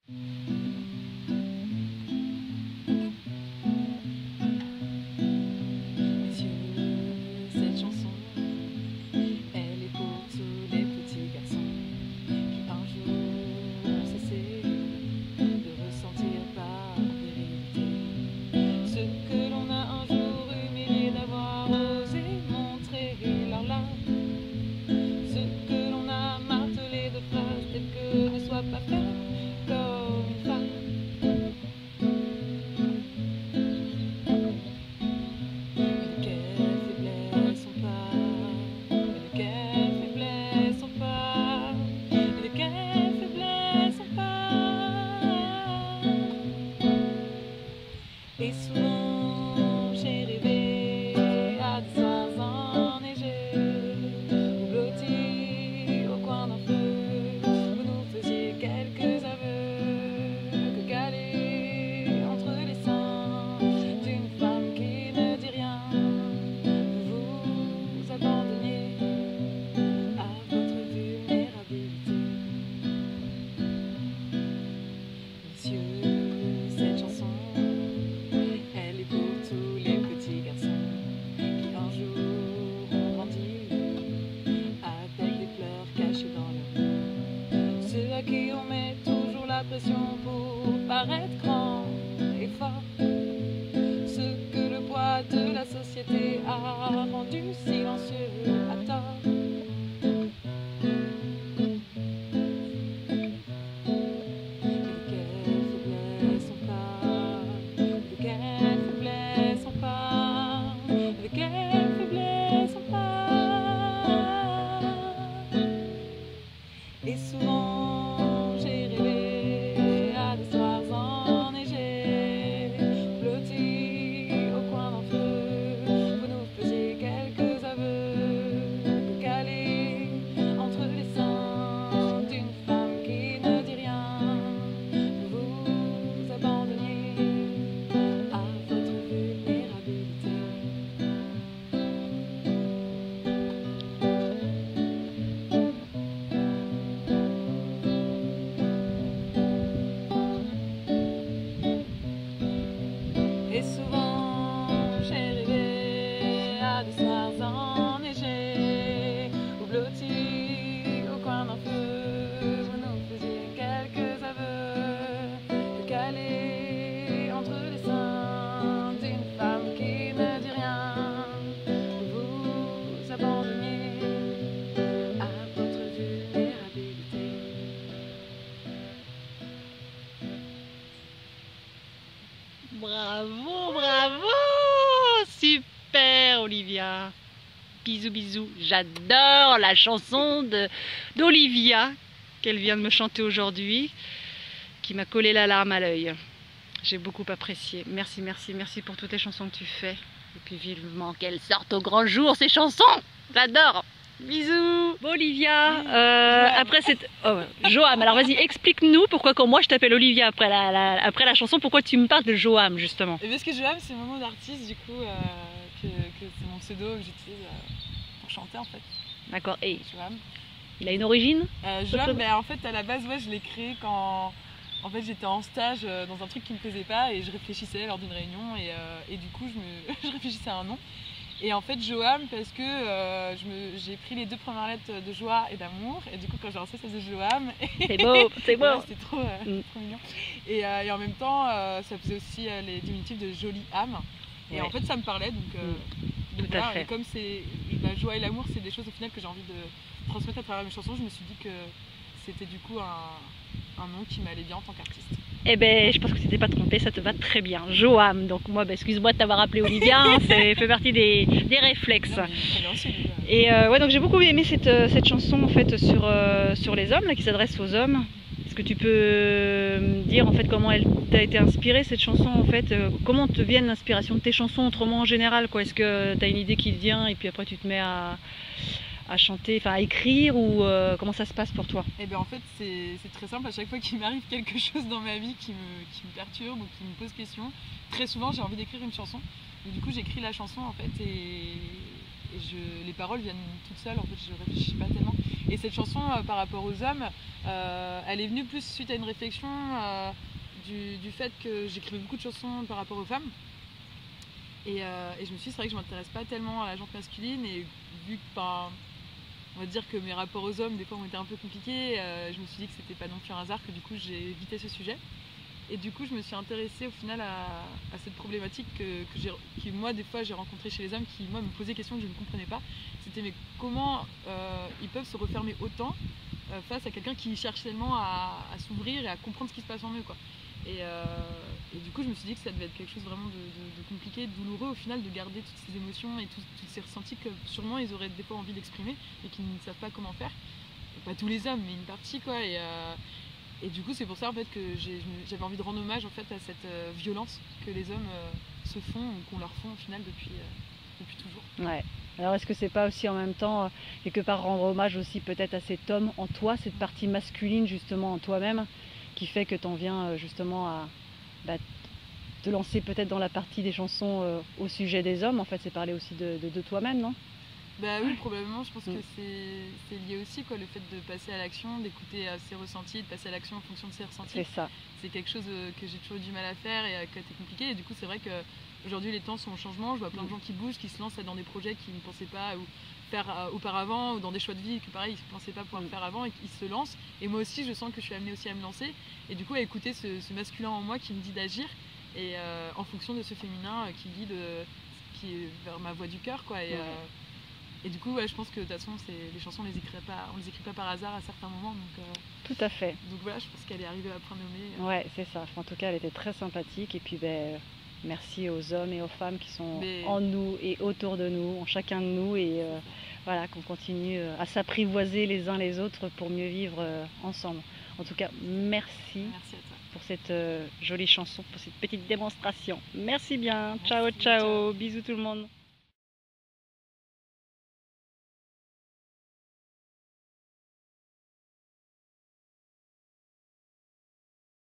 Cette chanson, elle est pour tous les petits garçons qui un jour ont cessé de ressentir par vérité ce que l'on a un jour humilié d'avoir osé montrer leur larmes, ce que l'on a martelé de phrases telles que ne sois pas fait comme une femme. Et souvent j'ai rêvé à des soirs enneigés, où blottis au coin d'un feu, vous nous faisiez quelques aveux, que calés entre les seins d'une femme qui ne dit rien, vous vous abandonniez à votre vulnérabilité. Messieurs, cette chanson, elle est pour tous les petits garçons qui un jour ont grandi avec des pleurs cachés dans leur vie. Ceux à qui on met toujours la pression pour paraître grand et fort. Ceux que le poids de la société a rendu silencieux à tort. Et souvent j'ai rêvé à des soirs enneigés, blottis au coin d'un feu, vous nous faisiez quelques aveux, calés entre les seins d'une femme qui ne dit rien, vous vous abandonniez à votre vulnérabilité. Et souvent j'ai rêvé à des soirs enneigés, ou blottis au coin d'un feu, vous nous faisiez quelques aveux, calés entre les seins d'une femme qui ne dit rien, vous vous abandonniez à votre vulnérabilité. Bravo, bravo! Super, Olivia! Bisous, bisous. J'adore la chanson d'Olivia qu'elle vient de me chanter aujourd'hui, qui m'a collé la larme à l'œil. J'ai beaucoup apprécié. Merci, merci, merci pour toutes les chansons que tu fais. Et puis vivement qu'elles sortent au grand jour, ces chansons! J'adore! Bisous. Bon, Olivia, après cette... Oh, Joam, alors vas-y, explique-nous pourquoi quand moi je t'appelle Olivia après la chanson, pourquoi tu me parles de Joam justement? Et parce que Joam, c'est mon nom d'artiste, du coup, que c'est mon pseudo que j'utilise pour chanter en fait. D'accord, et Joam. il a une origine? Joam, ben, en fait, à la base, ouais, je l'ai créé quand en fait, j'étais en stage dans un truc qui me plaisait pas et je réfléchissais lors d'une réunion et du coup, je réfléchissais à un nom. Et en fait, Joam, parce que j'ai pris les deux premières lettres de joie et d'amour, et du coup, quand j'ai lancé, ça faisait Joam. C'est beau, c'est beau. Ouais, c'était trop mignon. Et en même temps, ça faisait aussi les diminutifs de jolie âme. Et en fait, ça me parlait, donc tout voilà. à fait. Et comme c'est la joie et l'amour, c'est des choses au final que j'ai envie de transmettre à travers mes chansons, je me suis dit que c'était du coup un nom qui m'allait bien en tant qu'artiste. Eh ben, je pense que tu t'es pas trompé, ça te va très bien. Joam, donc moi, excuse-moi de t'avoir appelé Olivia, hein, ça fait partie des réflexes. Non, très bien aussi, Et ouais, donc j'ai beaucoup aimé cette chanson en fait sur les hommes, là, qui s'adresse aux hommes. Est-ce que tu peux me dire en fait comment elle t'a été inspirée cette chanson en fait, comment te viennent l'inspiration de tes chansons autrement en général quoi? Est-ce que tu as une idée qui te vient et puis après tu te mets à chanter, enfin à écrire ou comment ça se passe pour toi? Eh bien en fait c'est très simple, à chaque fois qu'il m'arrive quelque chose dans ma vie qui me perturbe ou qui me pose question, très souvent j'ai envie d'écrire une chanson. Et du coup j'écris la chanson en fait et les paroles viennent toutes seules, en fait, je réfléchis pas tellement. Et cette chanson, par rapport aux hommes, elle est venue plus suite à une réflexion du fait que j'écrivais beaucoup de chansons par rapport aux femmes. Et je me suis dit, c'est vrai que je m'intéresse pas tellement à la gente masculine, et vu que, on va dire que mes rapports aux hommes, des fois, ont été un peu compliqués, je me suis dit que c'était pas non plus un hasard, que du coup, j'ai évité ce sujet. Et du coup, je me suis intéressée au final à cette problématique que moi, des fois, j'ai rencontrée chez les hommes, qui, moi, me posaient des questions que je ne comprenais pas. C'était, mais comment ils peuvent se refermer autant face à quelqu'un qui cherche tellement à s'ouvrir et à comprendre ce qui se passe en eux, quoi. Et du coup, je me suis dit que ça devait être quelque chose vraiment de compliqué, de douloureux au final, de garder toutes ces émotions et tous ces ressentis que sûrement ils auraient des fois envie d'exprimer et qu'ils ne savent pas comment faire. Et pas tous les hommes, mais une partie, quoi. Et du coup, c'est pour ça en fait que j'avais envie de rendre hommage en fait à cette violence que les hommes se font, ou qu'on leur font au final depuis toujours. Ouais. Alors est-ce que c'est pas aussi en même temps quelque part rendre hommage aussi peut-être à cet homme en toi, cette partie masculine justement en toi-même, qui fait que t'en viens justement à te lancer peut-être dans la partie des chansons au sujet des hommes. En fait, c'est parler aussi de toi-même, non? Bah oui, probablement, je pense que c'est lié aussi, quoi, le fait de passer à l'action, d'écouter ses ressentis, de passer à l'action en fonction de ses ressentis. C'est ça. C'est quelque chose que j'ai toujours eu du mal à faire et qui a été compliqué. Et du coup, c'est vrai qu'aujourd'hui, les temps sont en changement. Je vois plein de gens qui bougent, qui se lancent dans des projets qu'ils ne pensaient pas faire auparavant, ou dans des choix de vie que pareil, ils ne pensaient pas pouvoir faire avant, et qu'ils se lancent. Et moi aussi, je sens que je suis amenée aussi à me lancer. Et du coup, à écouter ce masculin en moi qui me dit d'agir, et en fonction de ce féminin qui guide qui est vers ma voix du cœur, quoi. Et du coup, ouais, je pense que de toute façon, les chansons, on les écrit pas par hasard à certains moments. Donc, tout à fait. Donc voilà, je pense qu'elle est arrivée à point nommé. Ouais, c'est ça. En tout cas, elle était très sympathique. Et puis, merci aux hommes et aux femmes qui sont en nous et autour de nous, en chacun de nous. Et voilà, qu'on continue à s'apprivoiser les uns les autres pour mieux vivre ensemble. En tout cas, merci. Merci à toi. Pour cette jolie chanson, pour cette petite démonstration. Merci bien. Ciao, ciao. Bisous tout le monde.